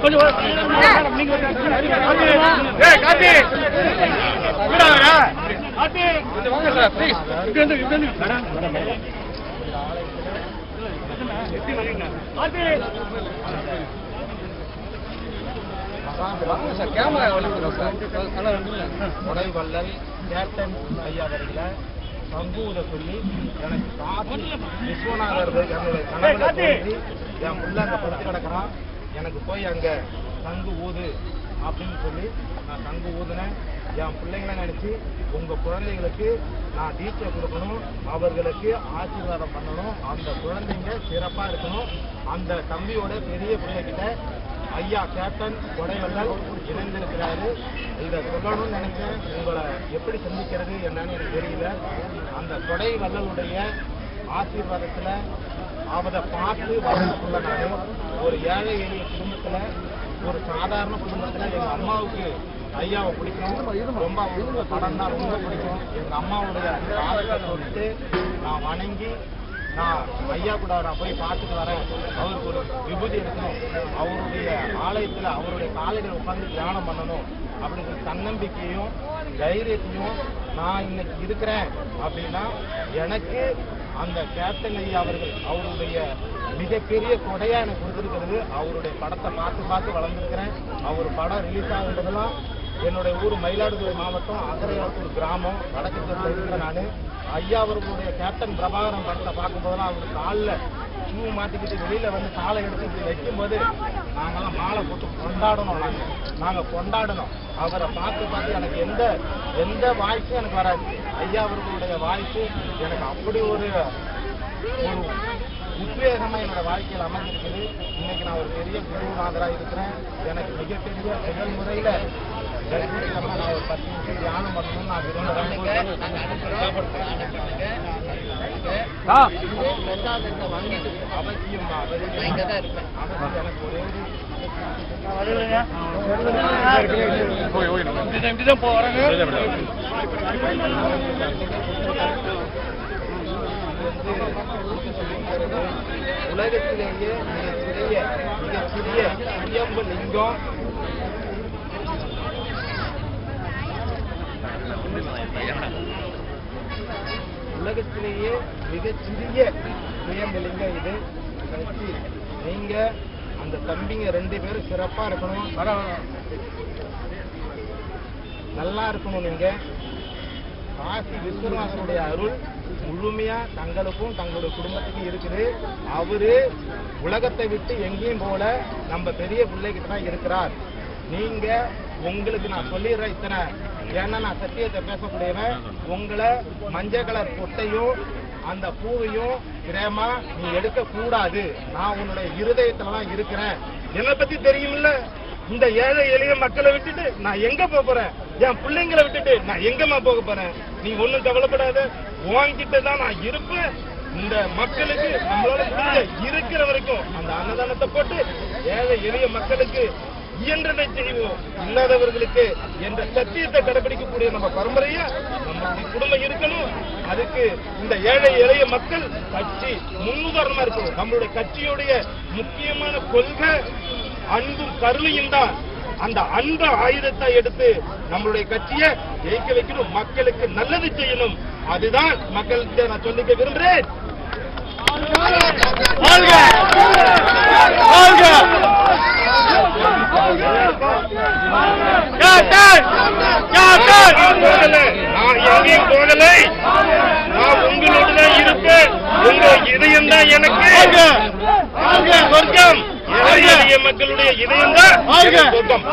கொடைவள்ளல் captain ஐயா அவர்கள சங்கூத சொல்லி எனக்கு காசி விஸ்வநாதர் என்னுடைய கனவுல தோன்றி என் புள்ள அங்க படுத்து கிடக்கிறான், எனக்கு போய் அங்க சங்கு ஊது அப்படின்னு சொல்லி நான் சங்கு ஊதுனேன். என் பிள்ளைங்களை நினைச்சு உங்க குழந்தைகளுக்கு நான் தீட்சை கொடுக்கணும், அவர்களுக்கு ஆசீர்வாதம் பண்ணணும், அந்த குழந்தைங்க சிறப்பா இருக்கணும். அந்த தம்பியோட பெரிய பிள்ளைகிட்ட ஐயா கேப்டன் கொடைவள்ளல் இணைந்திருக்கிறாரு. இதை சொல்லணும்னு நினைச்சேன், உங்களை எப்படி சந்திக்கிறது என்னன்னு எனக்கு தெரியல. அந்த கொடைவள்ளலுடைய ஆசீர்வாதத்துல அவரை பார்த்து வளர்ந்துள்ள நான் ஒரு ஏழை எளிய குடும்பத்துல, ஒரு சாதாரண குடும்பத்துல எங்க அம்மாவுக்கு ஐயாவை பிடிக்கும், ரொம்ப அவங்களுக்கு படம் தான் ரொம்ப பிடிக்கும். எங்க அம்மாவுடைய காலத்தை சொல்லிட்டு நான் வணங்கி நான் ஐயா கூட நான் போய் பார்த்துட்டு வரேன், அவருக்கு ஒரு விபூதி எடுக்கணும், அவருடைய ஆலயத்துல அவருடைய காலையில் உட்காந்து தியானம் பண்ணணும் அப்படிங்கிற தன்னம்பிக்கையும் தைரியத்தையும் நான் இன்னைக்கு இருக்கிறேன் அப்படின்னா எனக்கு அந்த கேப்டன் ஐயா அவர்கள் அவருடைய மிகப்பெரிய கொடையா எனக்கு கொடுத்துருக்கிறது. அவருடைய படத்தை பார்த்து பார்த்து வளர்ந்துருக்கிறேன். அவர் படம் ரிலீஸ் ஆகுறதெல்லாம் என்னுடைய ஊர் மயிலாடுதுறை மாவட்டம் அகரையாத்தூர் கிராமம் வடக்கு இருக்கிறேன் நான். ஐயா அவர்களுடைய கேப்டன் பிரபாகரன் படத்தை பார்க்கும்போதெல்லாம் அவர் காலில் ஷூ மாட்டிக்கிட்டு வெளியில வந்து காலை எடுத்து வைக்கும் போது நாங்கெல்லாம் மாலை போட்டு கொண்டாடணும். நாங்கள் கொண்டாடணும். அவரை பார்த்து பார்த்து எனக்கு எந்த வாய்ஸும் எனக்கு வராது. ஐயா அவர்களுடைய வாய்ஸு எனக்கு அப்படி ஒரு உத்வேகமா என்னோட வாழ்க்கையில் அமைஞ்சிருக்குது. இன்னைக்கு நான் ஒரு பெரிய குருநாதராக இருக்கிறேன். எனக்கு மிகப்பெரிய முதல் முறையில நான் ஒரு 10 நிமிஷம் தியானம் பண்ணணும்னு நான் விரும்புகிறேன். வாங்கிட்டு அவசியம் எனக்கு உலகத்திலேயே மிகச்சிறிய சுயம்பு லிங்கம் உலகத்திலேயே மிகச்சிறிய சுயம்பு லிங்கம் இது. நீங்க அந்த தம்பிங்க 2 பேரும் சிறப்பா இருக்கணும், நல்லா இருக்கணும். நீங்க காசி விஸ்வநாதனுடைய அருள் முழுமையா தங்களுக்கும் தங்களுடைய குடும்பத்துக்கும் இருக்குது. அவரு உலகத்தை விட்டு எங்கேயும் போல நம்ம பெரிய பிள்ளைகிட்ட தான் இருக்கிறார். நீங்க உங்களுக்கு நான் சொல்லிடுறேன் இத்தனை, ஏன்னா நான் சத்தியத்தை பேசக்கூடியவன். உங்களை மஞ்சள் கலர் பொட்டையும் அந்த பூவையும் பிரேமா நீ எடுக்க கூடாது. நான் உன்னுடைய இருதயத்துலதான் இருக்கிறேன். என்னை பத்தி தெரியுமில்ல. இந்த ஏழை எளிய மக்களை விட்டுட்டு நான் எங்க போறேன்? என் பிள்ளைங்களை விட்டுட்டு நான் எங்கம்மா போக போறேன்? நீ ஒண்ணும் கவலைப்படாத, உன்கிட்ட தான் நான் இருப்பேன். இந்த மக்களுக்கு நம்மளால இருக்கிற வரைக்கும் அந்த அன்னதானத்தை போட்டு ஏழை எளிய மக்களுக்கு இயன்றதை செய்வோம். இல்லாதவர்களுக்கு என்ற சத்தியத்தை கடைபிடிக்கக்கூடிய நம்ம பரம்பரையா நம்மளுடைய குடும்பம் இருக்கணும். அதுக்கு இந்த ஏழை எளிய மக்கள் கட்சி முன்னுதாரணமா இருக்கணும். நம்மளுடைய கட்சியுடைய முக்கியமான கொள்கை அன்பும் கருணையும் தான். அந்த அன்பு ஆயுதத்தை எடுத்து நம்மளுடைய கட்சியை ஜெயிக்க வைக்கணும், மக்களுக்கு நல்லது செய்யணும். அதுதான் மக்களுக்கு நான் சொல்லிக்க விரும்புகிறேன். நான் எங்கேயும் போகலை, நான் உங்களோடு தான் இருப்பேன். உங்க இதயம் தான் எனக்கு சொர்க்கம். மக்களுடைய இதயம் தான் சொர்க்கம்.